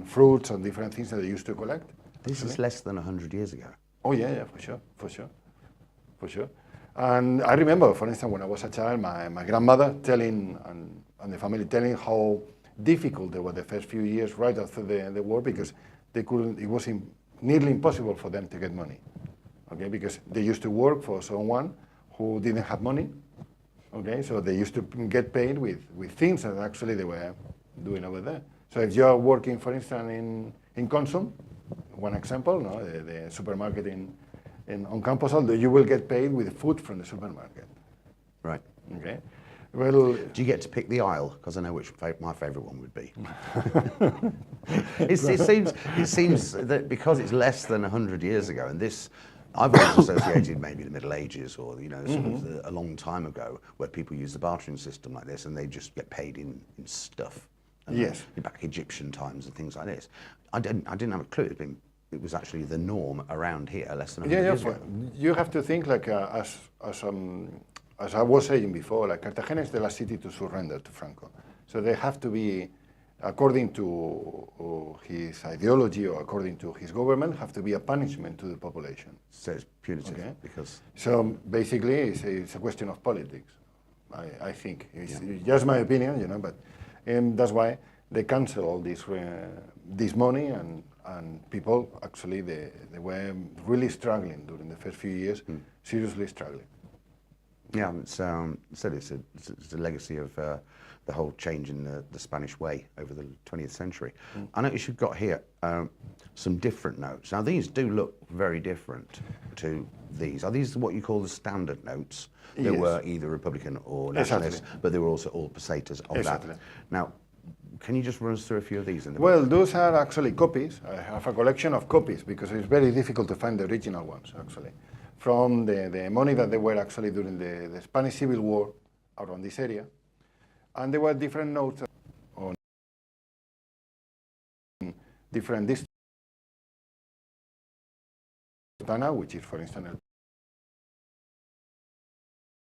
on fruits and different things that they used to collect. This is less than 100 years ago. Oh yeah, for sure. And I remember, for instance, when I was a child, my grandmother telling, and the family telling how difficult they were the first few years right after the war, because they couldn't, it was nearly impossible for them to get money, okay, because they used to work for someone who didn't have money, okay, so they used to get paid with things that actually they were doing over there. So if you're working, for instance, in Consum, one example, no, the supermarket on Camposol, you will get paid with food from the supermarket. Right. Okay. Well, do you get to pick the aisle? Because I know which my favourite one would be. It seems that because it's less than 100 years ago, and this, I've always associated maybe the Middle Ages or sort of a long time ago, where people use the bartering system like this, and they just get paid in stuff. And yes. Back Egyptian times and things like this. I didn't have a clue. It was actually the norm around here less than 100 years ago. You have to think like as I was saying before, like Cartagena is the last city to surrender to Franco. So they have to be, according to his ideology or according to his government, have to be a punishment to the population. So it's punitive, okay? Because... So basically it's a question of politics, I think. It's just my opinion, but that's why they cancel all this money, and people actually, they were really struggling during the first few years, seriously struggling. Yeah, it's a legacy of the whole change in the Spanish way over the 20th century. I notice you've got here some different notes. Now these do look very different to these. Are these what you call the standard notes? They were either Republican or nationalist, but they were also all pesetas of that. Now, can you just run us through a few of these? Well, those are actually copies. I have a collection of copies because it's very difficult to find the original ones, actually, from the money that they were actually during the Spanish Civil War around this area. And there were different notes on different districts, which is, for instance,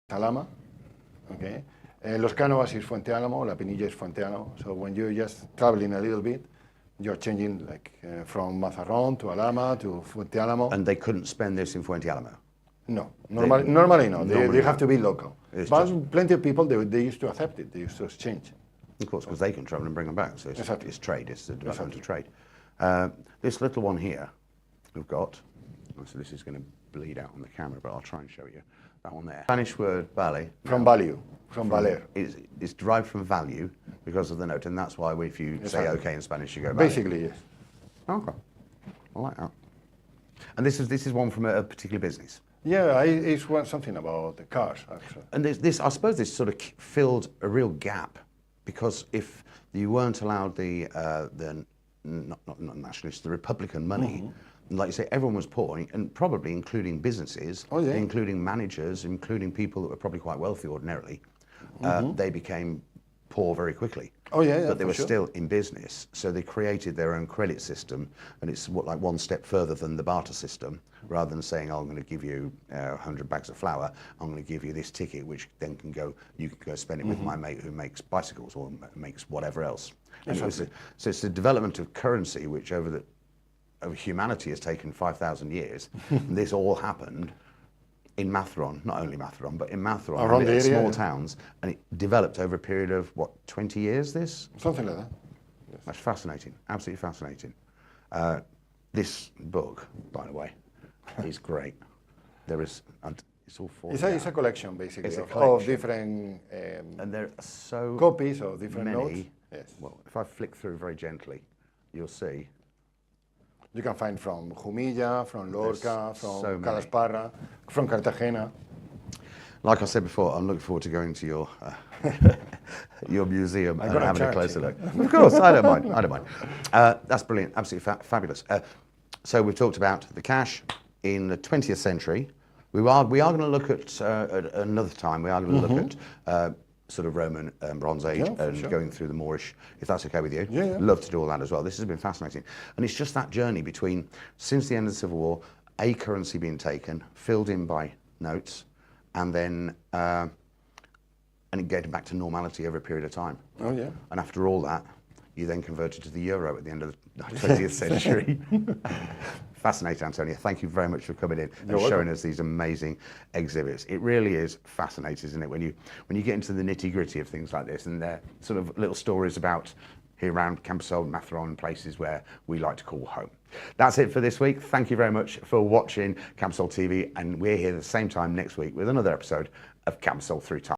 Salama, okay? Los Cánovas is Fuente Álamo, La Pinilla is Fuente Álamo. So when you're just traveling a little bit, you're changing like from Mazarrón to Alama to Fuente Álamo. And they couldn't spend this in Fuente Álamo? No, normally no. They have to be local. But plenty of people, they used to accept it. They used to exchange. Of course, because they can travel and bring them back. So it's trade, it's the development of trade. This little one here we've got, so this is going to bleed out on the camera, but I'll try and show you. That one there. Spanish word vale. From value, from valer. It's derived from value because of the note, and that's why if you say okay in Spanish, you go vale. Basically, yes. Okay, I like that. And this is one from a particular business. Yeah, it's something about the cars, actually. And I suppose this sort of filled a real gap, because if you weren't allowed the not nationalist, the Republican money. Like you say, everyone was poor, and probably including businesses, including managers, including people that were probably quite wealthy ordinarily. They became poor very quickly. But they were still in business, so they created their own credit system, and it's like one step further than the barter system. Rather than saying, oh, I'm going to give you 100 bags of flour, I'm going to give you this ticket, which then you can go spend it with my mate who makes bicycles or makes whatever else. And so it's the development of currency, which over humanity has taken 5,000 years. This all happened in Matheron, not only Matheron, but in Matheron, around the area, small towns, and it developed over a period of, what, 20 years, this? Something like that. Yes. That's fascinating, absolutely fascinating. This book, by the way, is great. There is, it's all four. It's a collection, basically, it's of different and there are so copies of different notes. Yes. Well, if I flick through very gently, you'll see. You can find from Jumilla, from Lorca, from Calasparra, from Cartagena. Like I said before, I'm looking forward to going to your your museum and having a closer look. Of course, I don't mind. I don't mind. That's brilliant, absolutely fabulous. So we've talked about the cash in the 20th century. We are going to look at another time. We are going to look at sort of Roman Bronze Age and going through the Moorish, if that's okay with you. Yeah. Love to do all that as well. This has been fascinating. And it's just that journey between, since the end of the Civil War, a currency being taken, filled in by notes, and then getting back to normality over a period of time. Oh, yeah. And after all that, you then converted to the euro at the end of the 20th century. Fascinating, Antonio. Thank you very much for coming in and showing us these amazing exhibits. It really is fascinating, isn't it, when you get into the nitty-gritty of things like this, and they're sort of little stories about here around Camposol, Matheron, and places where we like to call home. That's it for this week. Thank you very much for watching Camposol TV, and we're here at the same time next week with another episode of Camposol Through Time.